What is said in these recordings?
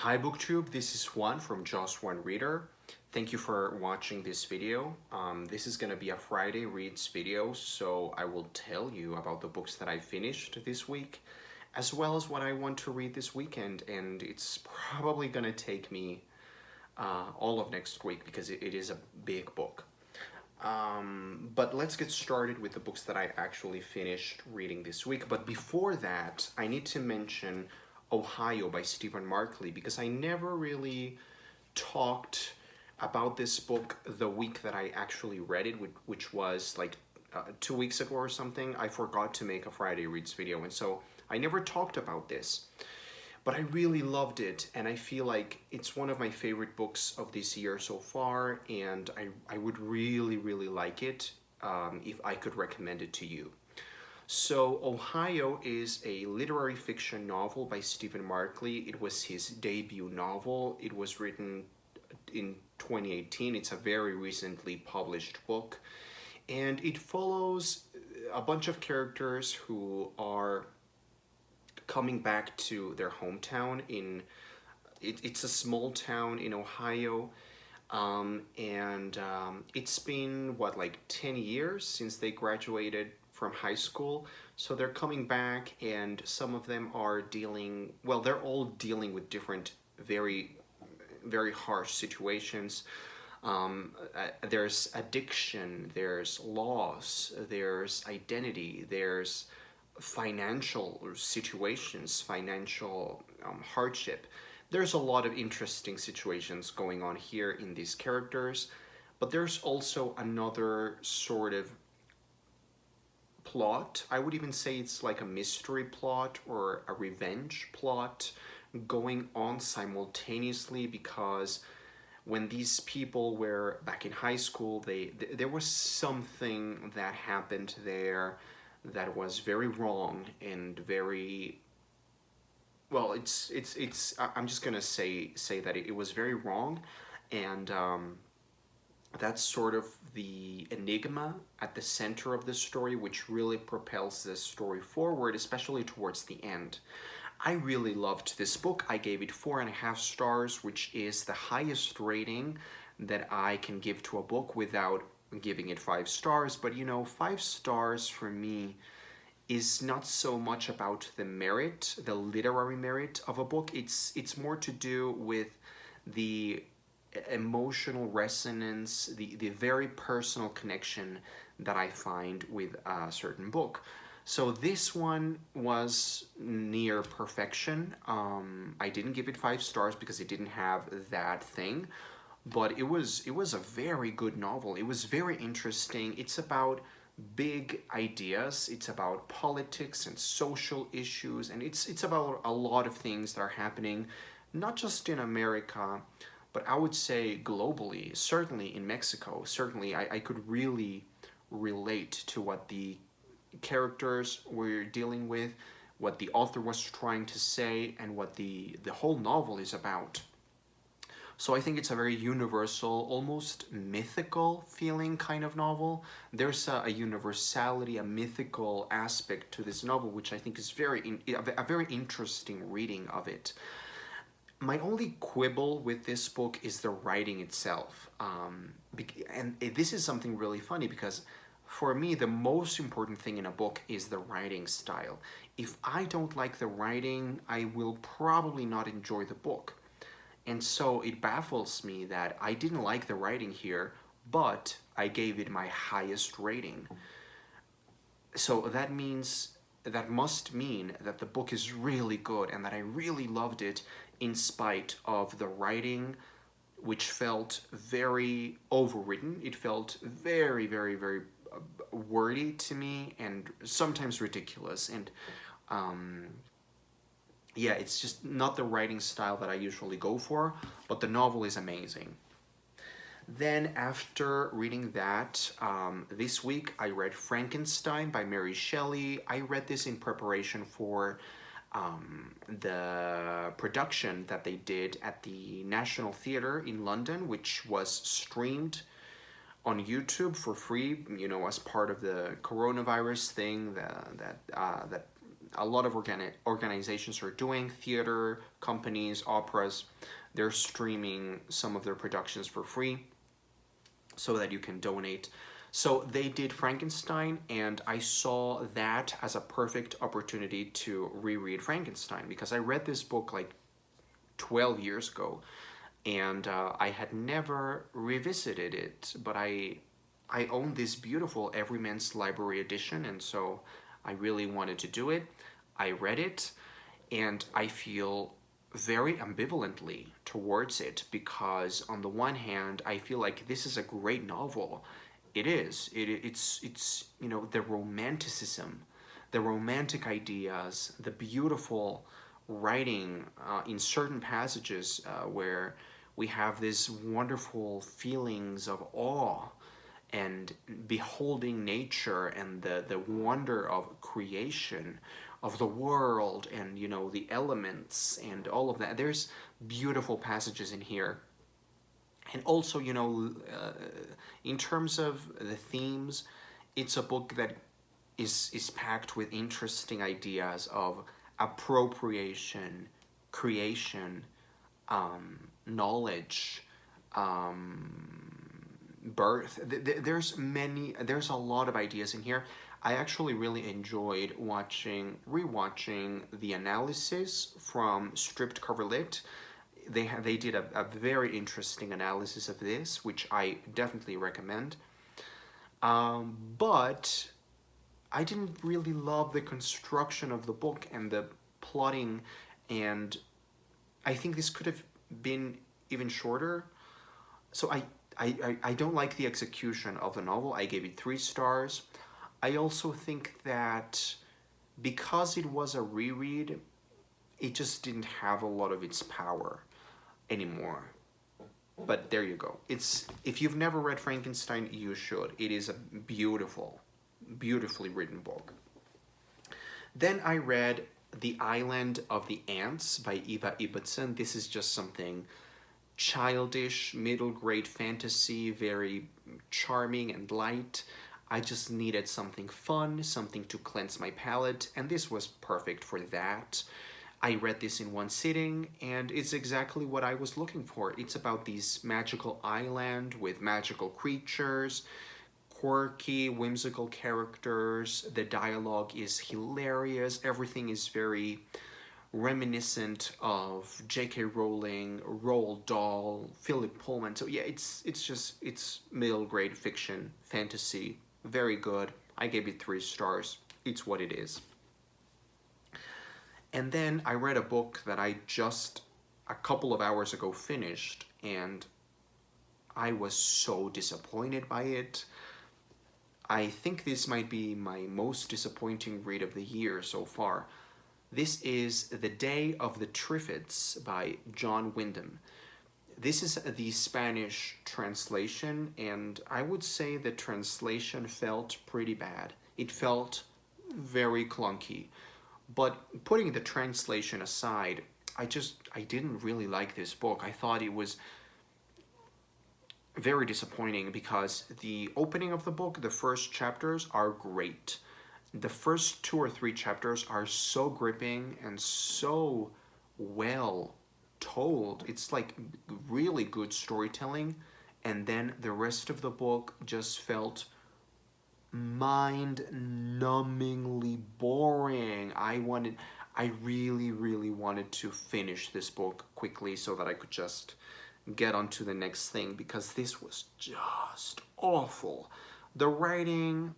Hi BookTube, this is Juan from Just One Reader. Thank you for watching this video. This is gonna be a Friday Reads video, so I will tell you about the books that I finished this week, as well as what I want to read this weekend, and it's probably gonna take me all of next week because it is a big book. But let's get started with the books that I actually finished reading this week. But before that, I need to mention Ohio by Stephen Markley because I never really talked about this book the week that I actually read it, which was like 2 weeks ago or something. I forgot to make a Friday Reads video, and so I never talked about this. But I really loved it, and I feel like it's one of my favorite books of this year so far, and I would really, really like it if I could recommend it to you. So, Ohio is a literary fiction novel by Stephen Markley. It was his debut novel. It was written in 2018. It's a very recently published book, and it follows a bunch of characters who are coming back to their hometown it's a small town in Ohio, and it's been what, like 10 years since they graduated from high school. So they're coming back, and some of them are dealing, well, they're all dealing with different very very harsh situations. There's addiction, there's loss, there's identity, there's financial situations, financial hardship. There's a lot of interesting situations going on here in these characters, but there's also another sort of plot. I would even say it's like a mystery plot or a revenge plot going on simultaneously, because when these people were back in high school, there was something that happened there that was very wrong and very, well, I'm just gonna say that it was very wrong, and that's sort of the enigma at the center of the story, which really propels this story forward, especially towards the end. I really loved this book. I gave it 4.5 stars, which is the highest rating that I can give to a book without giving it 5 stars. But you know, 5 stars for me is not so much about the merit, the literary merit of a book. It's more to do with the emotional resonance, the very personal connection that I find with a certain book. So this one was near perfection. I didn't give it 5 stars because it didn't have that thing, but it was a very good novel. It was very interesting. It's about big ideas. It's about politics and social issues, and it's about a lot of things that are happening, not just in America, but I would say globally. Certainly in Mexico. Certainly, I could really relate to what the characters were dealing with, what the author was trying to say, and what the whole novel is about. So I think it's a very universal, almost mythical feeling kind of novel. There's a universality, a mythical aspect to this novel, which I think is a very interesting reading of it. My only quibble with this book is the writing itself. And this is something really funny because for me, the most important thing in a book is the writing style. If I don't like the writing, I will probably not enjoy the book. And so it baffles me that I didn't like the writing here, but I gave it my highest rating. So that must mean that the book is really good and that I really loved it in spite of the writing, which felt very overwritten. It felt very, very, very wordy to me and sometimes ridiculous. And yeah, it's just not the writing style that I usually go for, but the novel is amazing. Then after reading that, this week I read Frankenstein by Mary Shelley. I read this in preparation for the production that they did at the National Theatre in London, which was streamed on YouTube for free, you know, as part of the coronavirus thing that a lot of organizations are doing. Theater companies, operas, they're streaming some of their productions for free so that you can donate. So they did Frankenstein, and I saw that as a perfect opportunity to reread Frankenstein, because I read this book like 12 years ago, and I had never revisited it, but I own this beautiful Everyman's Library edition, and so I really wanted to do it. I read it, and I feel very ambivalently towards it, because on the one hand, I feel like this is a great novel. It is. It's you know, the romanticism, the romantic ideas, the beautiful writing in certain passages where we have these wonderful feelings of awe and beholding nature and the wonder of creation of the world, and you know, the elements and all of that. There's beautiful passages in here. And also, you know, in terms of the themes, it's a book that is packed with interesting ideas of appropriation, creation, knowledge, birth. There's a lot of ideas in here. I actually really enjoyed rewatching the analysis from Stripped Cover Lit. They did a very interesting analysis of this, which I definitely recommend. But I didn't really love the construction of the book and the plotting, and I think this could have been even shorter. So I don't like the execution of the novel. I gave it 3 stars. I also think that because it was a reread, it just didn't have a lot of its power anymore. But there you go. If you've never read Frankenstein, you should. It is a beautifully written book. Then I read The Island of the Ants by Eva Ibbotson. This is just something childish, middle grade fantasy, very charming and light. I just needed something fun, something to cleanse my palate, and this was perfect for that. I read this in one sitting, and it's exactly what I was looking for. It's about this magical island with magical creatures, quirky, whimsical characters. The dialogue is hilarious. Everything is very reminiscent of J.K. Rowling, Roald Dahl, Philip Pullman. So yeah, it's middle grade fiction, fantasy, very good. I gave it 3 stars. It's what it is. And then I read a book that I just a couple of hours ago finished, and I was so disappointed by it. I think this might be my most disappointing read of the year so far. This is The Day of the Triffids by John Wyndham. This is the Spanish translation, and I would say the translation felt pretty bad. It felt very clunky. But putting the translation aside, I didn't really like this book. I thought it was very disappointing because the opening of the book, the first chapters, are great. The first 2 or 3 chapters are so gripping and so well told. It's like really good storytelling, and then the rest of the book just felt mind-numbingly boring. I really wanted to finish this book quickly so that I could just get on to the next thing, because this was just awful. The writing,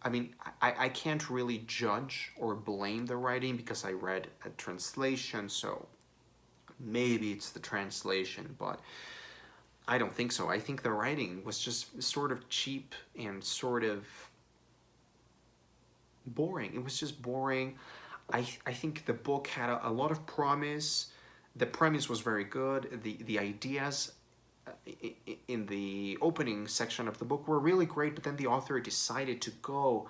I mean, I can't really judge or blame the writing because I read a translation, so maybe it's the translation, but I don't think so. I think the writing was just sort of cheap and sort of boring. It was just boring. I think the book had a lot of promise. The premise was very good. The ideas in the opening section of the book were really great, but then the author decided to go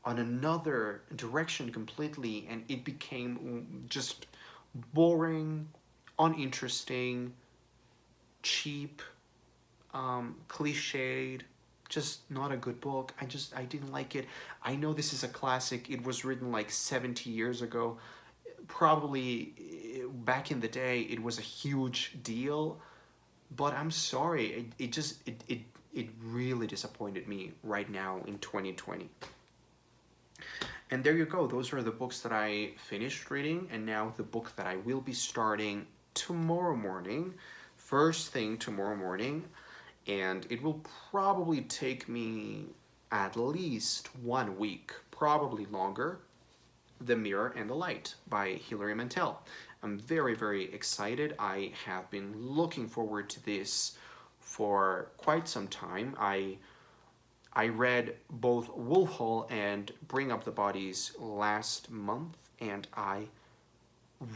on another direction completely, and it became just boring, uninteresting, cheap, cliched. just not a good book. I didn't like it. I know this is a classic. It was written like 70 years ago. Probably back in the day it was a huge deal, but I'm sorry, it really disappointed me right now in 2020. And there you go. Those are the books that I finished reading, and now the book that I will be starting tomorrow morning, first thing tomorrow morning, and it will probably take me at least 1 week, probably longer. The Mirror and the Light by Hilary Mantel. I'm very, very excited. I have been looking forward to this for quite some time. I read both Wolf Hall and Bring Up the Bodies last month, and I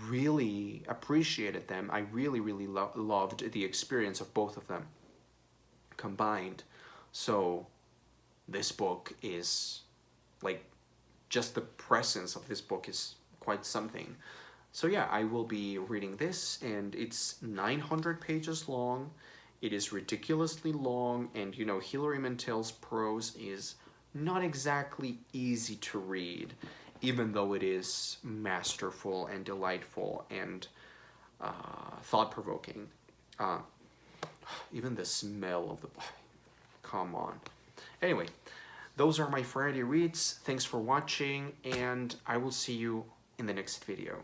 really appreciated them. I really, really loved the experience of both of them combined. So this book is like, just the presence of this book is quite something. So yeah, I will be reading this, and it's 900 pages long. It is ridiculously long, and you know, Hilary Mantel's prose is not exactly easy to read, even though it is masterful and delightful and thought-provoking. Even the smell of the... Come on. Anyway, those are my Friday reads. Thanks for watching, and I will see you in the next video.